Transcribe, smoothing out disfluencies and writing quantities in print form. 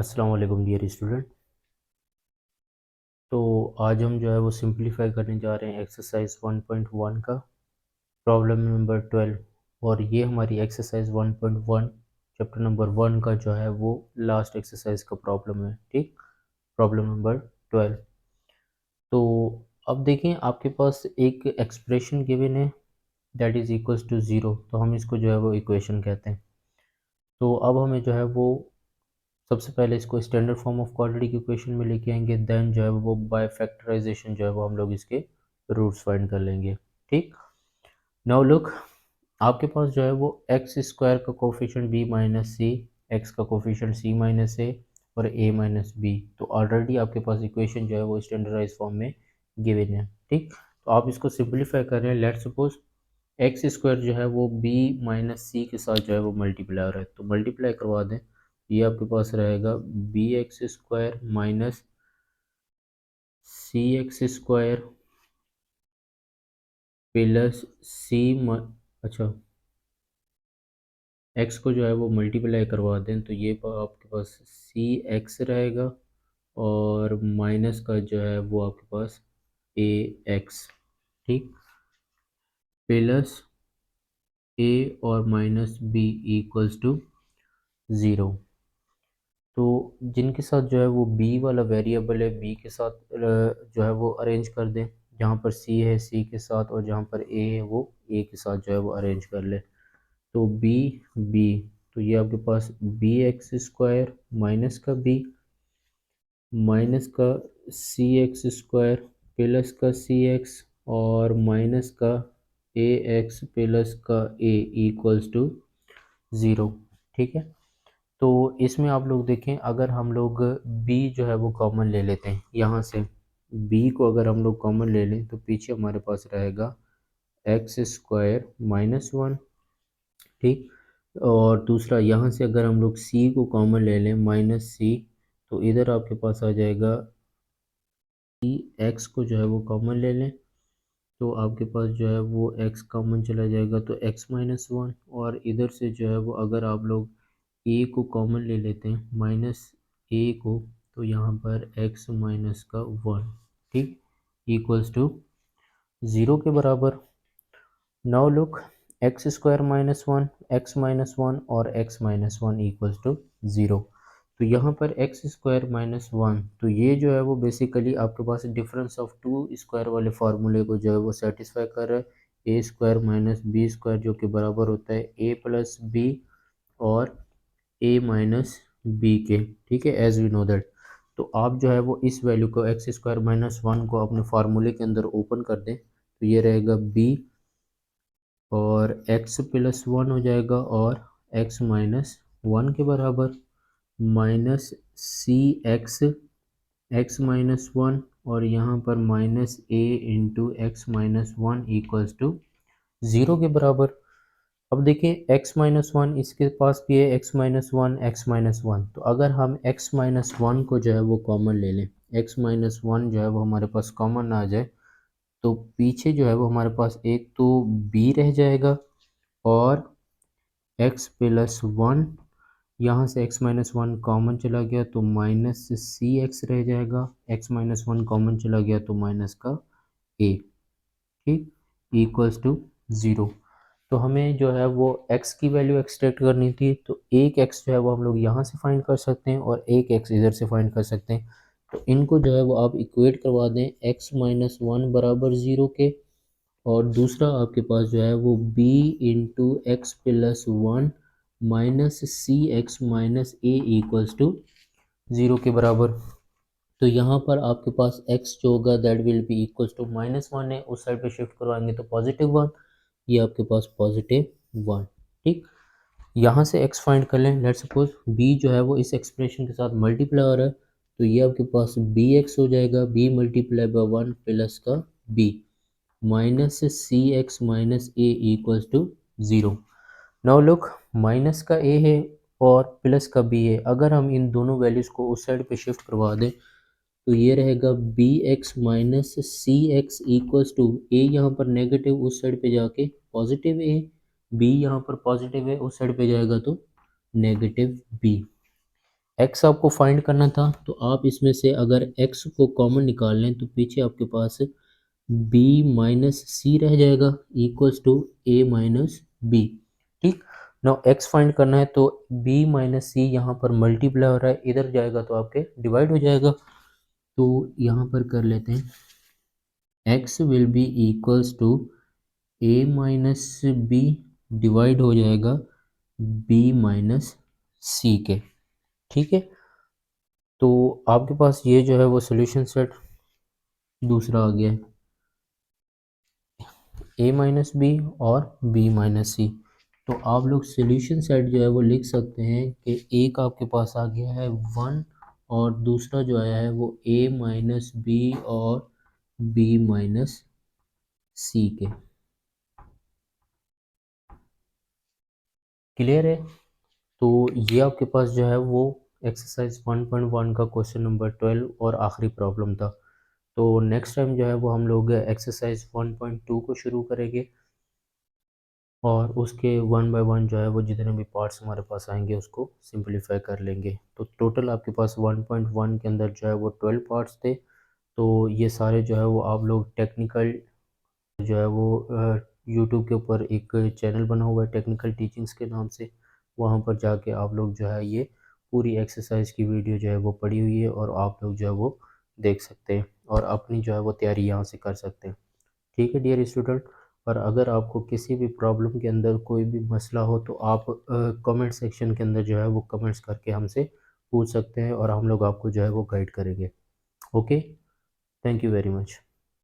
अस्सलाम वालेकुम dear student. तो आज हम जो है वो सिंपलीफाई करने जा रहे हैं एक्सरसाइज 1.1 का प्रॉब्लम नंबर 12। और ये हमारी एक्सरसाइज 1.1 चैप्टर नंबर 1 का जो है वो लास्ट एक्सरसाइज का प्रॉब्लम है। ठीक, प्रॉब्लम नंबर 12। तो अब देखें, आपके पास एक एक्सप्रेशन गिवन है that is equals to zero. तो हम इसको जो है वो इक्वेशन कहते हैं। तो अब हमें जो है वो सबसे पहले इसको standard form of quadratic equation में लेके आएंगे, देन जो है वो बाय फैक्टराइजेशन जो है वो हम लोग इसके रूट्स फाइंड कर लेंगे। ठीक, नाउ लुक, आपके पास जो है वो एक्स स्क्वायर का coefficient B minus c, x का कोफिशिएंट सी माइनस ए और ए माइनस बी। तो ऑलरेडी आपके पास इक्वेशन जो है वो स्टैंडर्डाइज फॉर्म में गिवन है। ठीक, तो आप इसको सिंप्लीफाई कर रहे हैं। लेट्स सपोज एक्स स्क्वायर जो है वो बी माइनस सी के साथ जो है वो मल्टीप्लाई हो रहा है, तो मल्टीप्लाई करवा दें। ये आपके पास रहेगा b x square minus c x square plus सी, अच्छा, एक्स को जो है वो मल्टीप्लाई करवा दें तो ये आपके पास सी एक्स रहेगा और माइनस का जो है वो आपके पास ए एक्स। ठीक, प्लस ए और minus b equals to zero. तो जिनके साथ जो है वो बी वाला वेरिएबल है, बी के साथ जो है वो अरेंज कर दें। जहाँ पर सी है सी के साथ, और जहाँ पर ए है वो ए के साथ जो है वो अरेंज कर ले। तो बी बी, तो ये आपके पास बी एक्स स्क्वायर माइनस का बी माइनस का सी एक्स स्क्वायर प्लस का सी एक्स और माइनस का ए एक्स प्लस का ए इक्वल्स टू ज़ीरो। ठीक है, तो इसमें आप लोग देखें, अगर हम लोग b जो है वो कॉमन ले लेते हैं यहाँ से, b को अगर हम लोग कॉमन ले लें तो पीछे हमारे पास रहेगा एक्स स्क्वायर माइनस वन। ठीक, और दूसरा यहाँ से अगर हम लोग c को कॉमन ले लें माइनस सी, तो इधर आपके पास आ जाएगा सी एक्स को जो है वो कॉमन ले लें तो आपके पास जो है वो x कॉमन चला जाएगा तो x माइनस वन। और इधर से जो है वो अगर आप लोग a को कॉमन ले लेते हैं माइनस a को, तो यहाँ पर x माइनस का वन, ठीक, इक्वल्स टू ज़ीरो के बराबर। Now look, x square minus one, x minus one और x minus one equals to zero. तो यहाँ पर एक्स स्क्वायर माइनस वन, तो ये जो है वो बेसिकली आपके पास डिफरेंस ऑफ टू स्क्वायर वाले फार्मूले को जो है वो सेटिस्फाई कर रहा है। ए स्क्वायर माइनस बी स्क्वायर जो कि बराबर होता है ए प्लस बी और ए माइनस बी के। ठीक है, एज वी नो दैट। तो आप जो है वो इस वैल्यू को एक्स स्क्वायर माइनस वन को अपने फार्मूले के अंदर ओपन कर दें तो ये रहेगा बी और x प्लस वन हो जाएगा और x माइनस वन के बराबर minus c x x minus one और यहाँ पर minus a into x minus one equals to zero के बराबर। अब देखिए x माइनस वन इसके पास भी है, x minus one x minus one. तो अगर हम x माइनस वन को जो है वो कॉमन ले लें, x माइनस वन जो है वो हमारे पास कॉमन आ जाए तो पीछे जो है वो हमारे पास एक तो b रह जाएगा और x प्लस वन, यहाँ से x माइनस वन कॉमन चला गया तो माइनस सी एक्स रह जाएगा, x माइनस वन कॉमन चला गया तो माइनस का a। ठीक, इक्वल्स टू ज़ीरो। तो हमें जो है वो x की वैल्यू एक्सट्रैक्ट करनी थी, तो एक x जो है वो हम लोग यहाँ से फाइंड कर सकते हैं और एक x इधर से फाइंड कर सकते हैं। तो इनको जो है वो आप इक्वेट करवा दें x माइनस वन बराबर ज़ीरो के, और दूसरा आपके पास जो है वो b into x plus one minus c x minus a equals to zero के बराबर। तो यहाँ पर आपके पास x जो होगा that will be equals to minus one है, उस साइड पे शिफ्ट करवाएंगे तो पॉजिटिव वन, ये आपके पास पॉजिटिव वन। ठीक, यहाँ से x फाइंड कर लें। लेट्स सपोज b जो है वो इस एक्सप्रेशन के साथ मल्टीप्लाई हो रहा है तो ये आपके पास bx हो जाएगा, b multiply by one plus का b minus c x minus a equals to zero. Now look, minus का ए है और प्लस का बी है, अगर हम इन दोनों वैल्यूज़ को उस साइड पे शिफ्ट करवा दें तो ये रहेगा b x minus c x equals to a, यहाँ पर नेगेटिव उस साइड पे जाके पॉजिटिव ए, बी यहाँ पर पॉजिटिव है उस साइड पे जाएगा तो नेगेटिव बी। एक्स आपको फाइंड करना था, तो आप इसमें से अगर एक्स को कॉमन निकाल लें तो पीछे आपके पास बी माइनस सी रह जाएगा equals to a minus b. ठीक, नाउ एक्स फाइंड करना है तो बी माइनस सी यहाँ पर मल्टीप्लाई हो रहा है, इधर जाएगा तो आपके डिवाइड हो जाएगा। तो यहाँ पर कर लेते हैं, x will be equals to a minus b divide हो जाएगा बी माइनस सी के। ठीक है, तो आपके पास ये जो है वो सोल्यूशन सेट दूसरा आ गया है, ए माइनस बी और बी माइनस सी। तो आप लोग सोल्यूशन सेट जो है वो लिख सकते हैं कि एक आपके पास आ गया है 1 और दूसरा जो आया है वो ए माइनस बी और बी माइनस सी के। क्लियर है? तो ये आपके पास जो है वो एक्सरसाइज 1.1 का क्वेश्चन नंबर 12 और आखिरी प्रॉब्लम था। तो नेक्स्ट टाइम जो है वो हम लोग एक्सरसाइज 1.2 को शुरू करेंगे और उसके 1 बाय 1 जो है वो जितने भी पार्ट्स हमारे पास आएंगे उसको सिंपलीफाई कर लेंगे। तो टोटल आपके पास 1.1 के अंदर जो है वो 12 पार्ट्स थे। तो ये सारे जो है वो आप लोग टेक्निकल जो है वो यूट्यूब के ऊपर एक चैनल बना हुआ है टेक्निकल टीचिंग्स के नाम से, वहाँ पर जाके आप लोग जो है ये पूरी एक्सरसाइज की वीडियो जो है वो पड़ी हुई है और आप लोग जो है वो देख सकते हैं और अपनी जो है वो तैयारी यहाँ से कर सकते हैं। ठीक है डियर स्टूडेंट, और अगर आपको किसी भी प्रॉब्लम के अंदर कोई भी मसला हो तो आप कमेंट सेक्शन के अंदर जो है वो कमेंट्स करके हमसे पूछ सकते हैं और हम लोग आपको जो है वो गाइड करेंगे। Okay, thank you very much.